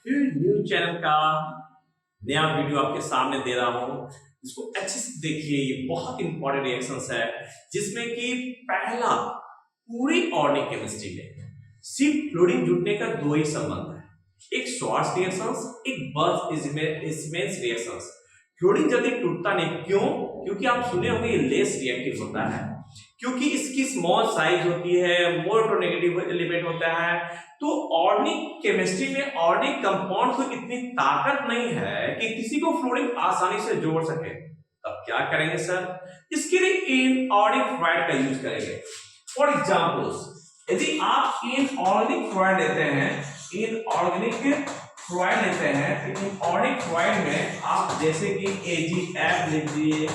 फिर new channel का नया वीडियो आपके सामने दे रहा हूं। इसको अच्छे से देखिए, ये बहुत इंपॉर्टेंट रिएक्शंस है जिसमें कि पहला पूरी ऑर्गेनिक केमिस्ट्री में सिर्फ फ्लोरीन जुटने का दो ही संबंध है, एक श्वार्ट्ज रिएक्शंस, एक बर्नश-स्टीफेंस रिएक्शंस। फ्लोरीन जल्दी टूटता नहीं, क्यों? क्योंकि आप सुने होंगे ये लेस रिएक्टिव होता है, क्योंकि इसकी स्मॉल साइज होती है, मोर नेगेटिव एलिमेंट होता है। तो ऑर्गेनिक केमिस्ट्री में ऑर्गेनिक कंपाउंड को इतनी ताकत नहीं है कि किसी को फ्लोरीन आसानी से जोड़ सके। तब क्या करेंगे सर? इसके लिए इनऑर्गेनिक फ्लूइड का यूज करेंगे। फॉर एग्जांपल्स, यदि आप इनऑर्गेनिक फ्लूइड लेते हैं, इनऑर्गेनिक फ्लूइड लेते हैं, तो इनऑर्गेनिक फ्लूइड में आप जैसे कि AgF लीजिए,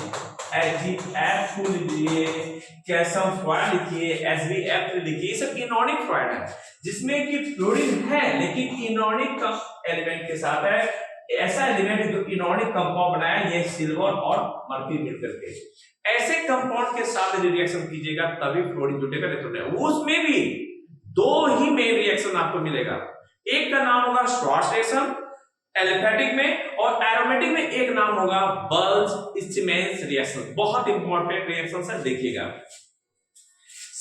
AgF2 लीजिए, कैल्शियम फ्लूइड लिखिए, SbF लिखिए, ये सब इनऑर्गेनिक फ्लूइड है जिसमें कि फ्लोरीन है लेकिन इनऑर्गेनिक एलिमेंट के साथ है। ऐसा एलिमेंट जो इनऑर्गेनिक कंपाउंड बनाया, ये सिल्वर और मर्क्यूरी मिलकर के ऐसे कंपाउंड के साथ रिएक्शन कीजिएगा तभी फ्लोरीन जुटेगा, नहीं तो नहीं। उसमें भी दो ही मेन रिएक्शन आपको मिलेगा, एक का नाम होगा श्वार्ट्ज रिएक्शन एलिफेटिक में, और एरोमेटिक में एक नाम होगा बर्नश-स्टीफेंस रिएक्शन। बहुत इंपॉर्टेंट रिएक्शन है, देखिएगा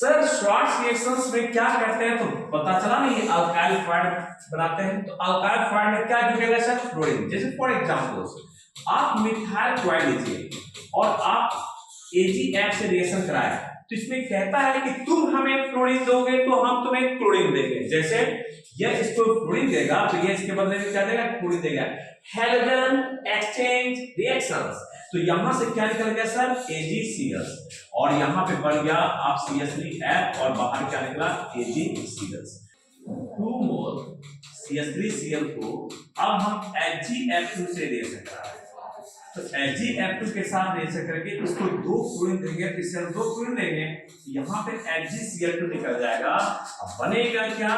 सर। श्वार्ट्ज रिएक्शंस में क्या करते हैं तो पता चला नहीं, ये अल्काइल फ्लूइड बनाते हैं। तो अल्काइल फ्लूइड में क्या जुड़ेगा सर? फ्लोरीन। जैसे फॉर एग्जांपल आप मिथाइल फ्लूइड लीजिए और आप AgF से रिएक्शन कराएं, तो इसमें कहता है कि तुम हमें फ्लोरीन दोगे तो हम तुम्हें क्लोरीन देंगे। जैसे यह इसको फ्लोरीन देगा तो ये इसके बदले में क्या देगा? क्लोरीन देगा। हैलोजन एक्सचेंज रिएक्शंस, तो यहां से क्या निकल गया सर? AgCl, और यहां पे बन गया आप CH3F और बाहर क्या निकला? AgCl। 2 मोल CH3Cl को अब हम AgF2 से रिएक्शन करा रहे हैं, तो AgF2 के साथ रिएक्शन करके इसको 2 फ्लोरीन देंगे, फिर से 2 फ्लोरीन देंगे, यहां पे AgCl2 निकल जाएगा। अब बनेगा क्या?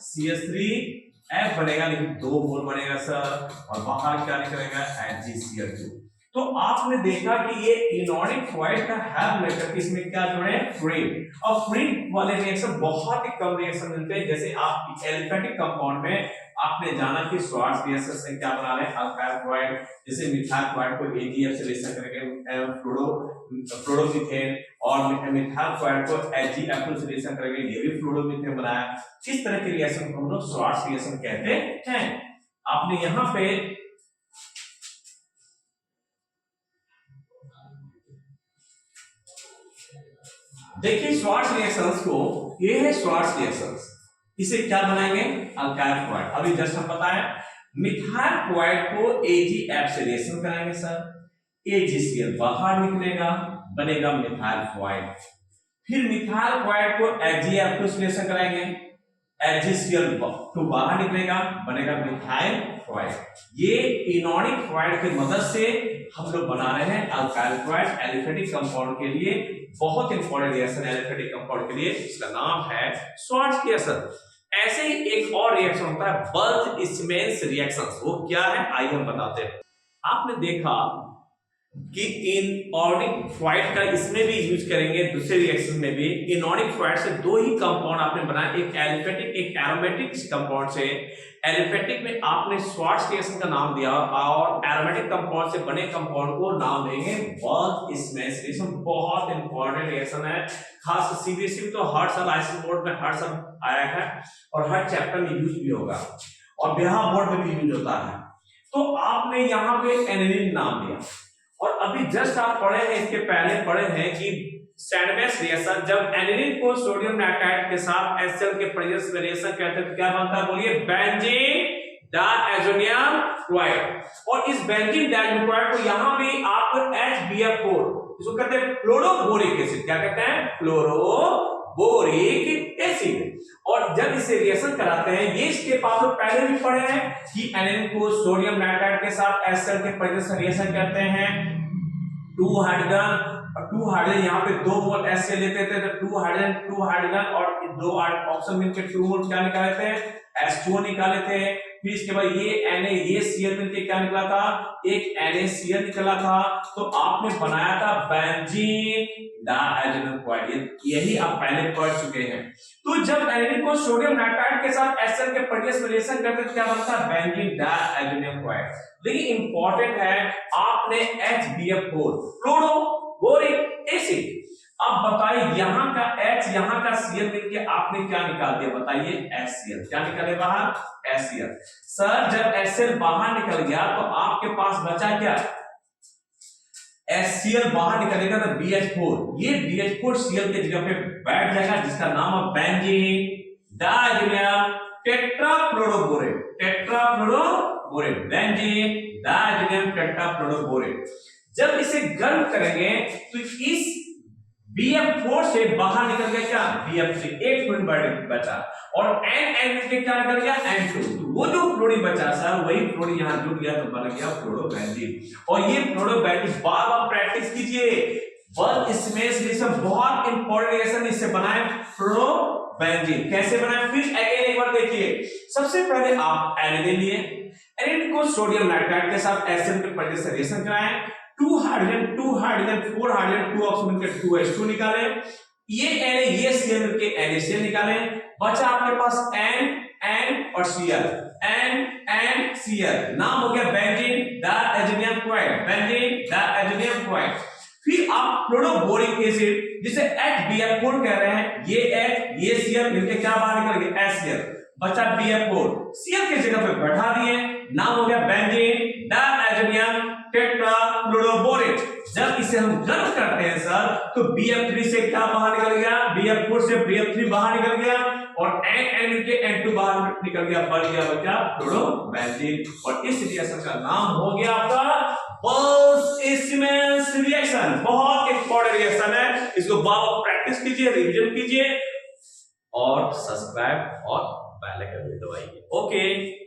CH3F बनेगा, लेकिन 2 मोल बनेगा सर, और बाहर क्या निकलेगा? AgCl2। तो आपने देखा कि ये इनऑर्गेनिक फ्लूइड का हेल्प लेकर के इसमें क्या जोड़े? फ्लोरीन। और फ्लोरीन वाले रिएक्शन बहुत ही कम रिएक्शन मिलते हैं। जैसे आप एलिफेटिक कंपाउंड में आपने जाना कि श्वार्ट्ज रिएक्शन से क्या बना रहे हैं? Alkyl fluid. जैसे मिथाइल फ्लूइड को AgF से रिएक्शन करके फ्लोरोमीथेन, और मिथाइल फ्लूइड को AgF2 से रिएक्शन करके ये भी फ्लोरोमीथेन बनाया। इस तरह के रिएक्शन को हम लोग श्वार्ट्ज रिएक्शन कहते हैं। आपने यहां पे देखिए श्वार्ट्ज रिएक्शंस को, ये है श्वार्ट्ज रिएक्शंस, इसे क्या बनाएंगे? Alkyl fluid. अभी जस्ट हम बताएं, मिथाइल फ्लूइड को AgF से रिएक्शन कराएंगे सर, AgCl बाहर निकलेगा, बनेगा मिथाइल फ्लूइड। फिर मिथाइल फ्लूइड को AgF2 से रिएक्शन कराएंगे, AgCl2 बाहर निकलेगा, बनेगा मिथाइल फ्लूइड। ये इनऑर्गेनिक फ्लूइड की मदद से हम लोग बना रहे हैं अल्काइल फ्लूइड एलिफेटिक कंपाउंड के लिए। बहुत इंपॉर्टेंट रिएक्शन है एलिफेटिक कंपाउंड के लिए, इसका नाम है श्वार्ट्ज रिएक्शन। ऐसे ही एक और रिएक्शन होता है बर्नश-स्टीफेंस रिएक्शंस। वो क्या है आइए हम बताते हैं। आपने देखा कि इनऑर्गेनिक फ्लूइड का इसमें भी यूज करेंगे, दूसरे रिएक्शन में भी। इनऑर्गेनिक फ्लूइड से दो ही कंपाउंड आपने बनाया, एक एलिफेटिक एक एरोमेटिक कंपाउंड से। एलिफेटिक में आपने श्वार्ट्ज रिएक्शन का नाम दिया, और एरोमेटिक कंपाउंड से बने कंपाउंड को नाम देंगे बर्नश-स्टीफेंस रिएक्शन। बहुत इंपॉर्टेंट रिएक्शन है, खास CBSE में तो हर साल ICSE बोर्ड में हर साल आया है और हर चैप्टर में यूज भी होगा, और बिहार बोर्ड में भी यूज होता है। तो आपने यहाँ पे एनिलीन नाम दिया, और अभी जस्ट आप पढ़े हैं, इसके पहले पढ़े हैं कि सैंडविच रिएक्शन, जब एनिलीन को सोडियम नाइट्राइड के साथ HCl के प्रेजेंस में रिएक्शन करते हैं तो क्या बनता है? बोलिए, बेंजीन डायज़ोनियम क्लोराइड। और इस बेंजीन डायज़ोनियम क्लोराइड को यहां भी आप HBF4, इसको कहते हैं फ्लोरोबोरिक एसिड। क्या कहते हैं? Fluoroboric acid. और जब इसे रिएक्शन कराते हैं, ये इसके पास पहले भी पढ़े हैं कि एनिलीन को सोडियम नाइट्राइड के साथ HCl के प्रेजेंस में रिएक्शन करते हैं, 2 हाइड्रोजन, और 2 हाइड्रोजन यहाँ पे 2 मोल HCl लेते थे, तो 2 हाइड्रोजन और 2 ऑक्सीजन मिलकर 2 मोल क्या निकाले थे? H2O निकाले थे। फिर इसके बाद ये Cl मिलकर क्या निकला था? एक NaCl निकला था। तो आपने बनाया था बेंजीन डायज़ोनियम क्लोराइड। यही आप पहले पढ़ चुके हैं। तो जब एनिलीन को सोडियम नाइट्राइड नाइट्राइट के साथ HCl के प्रोड्यूस में रिएक्शन करते तो क्या बनता है बेंजीन डायल्युमिनियम क्लोराइड। देखिए इंपॉर्टेंट है, आपने HBF4 फ्लोरोबोरिक एसिड, अब बताइए यहां का H यहां का Cl मिलके आपने क्या निकाल दिया, बताइए HCl, क्या निकाले बाहर HCl। सर जब HCl बाहर निकल गया तो आपके पास बचा क्या, HCl बाहर निकलेगा तो BH4, ये BH4 Cl के जगह पे बैठ जाएगा जिसका नाम है बेंजीन डायल्युमिनियम टेट्राफ्लोरोबोरेट, टेट्राफ्लोरोबोरेट, बेंजीन डायल्युमिनियम टेट्राफ्लोरोबोरेट। जब इसे गर्म करेंगे तो इस BF4 से बाहर निकल गया क्या BF3, एक फ्लोरीन बचा, और N के क्या निकल गया N2, तो वो जो फ्लोरीन बचा सर वही फ्लोरीन यहां जुड़ गया तो बन गया फ्लोरोबेंजीन। और ये फ्लोरोबेंजीन बार बार प्रैक्टिस कीजिए, बस इसमें से बहुत इंपॉर्टेंट रिएक्शन इससे बनाए फ्लोरोबेंजीन। कैसे बनाए फिर अगेन एक बार देखिए, सबसे पहले आप एनिलीन लिए, एनिलीन को सोडियम नाइट्राइट के साथ HCl के प्रोडक्ट से रिएक्शन कराएं, 2 हाइड्रोजन 4 हाइड्रोजन 2 ऑक्सीजन के 2H2 निकालें, ये Cl मिलके NaCl निकालें, बचा आपके पास N और Cl, NaCl, नाम हो गया बेंजीन डायल्युमिनियम क्लोराइड, बेंजीन डायल्युमिनियम क्लोराइड। फिर आप फ्लोरोबोरिक एसिड जिसे HBF4 कह रहे हैं, ये H ये Cl मिलके क्या बाहर निकल गया HCl, बचा BF4, Cl की जगह पे बैठा दिए, नाम हो गया बेंजीन डायल्युमिनियम टेट्राफ्लोरोबोरेट। जब इसे हम गर्म करते हैं सर तो BF3 से क्या बाहर निकल गया, BF4 से BF3 बाहर निकल गया, और N के N2 बाहर निकल गया, बन गया बच्चा फ्लोरोबेंजीन। और इस रिएक्शन का नाम हो गया आपका बोल्ट्जमान रिएक्शन। बहुत इंपॉर्टेंट रिएक्शन है, इसको बार-बार प्रैक्टिस कीजिए, रिवीजन कीजिए, और सब्सक्राइब और बेल आइकन भी दबाइए। ओके।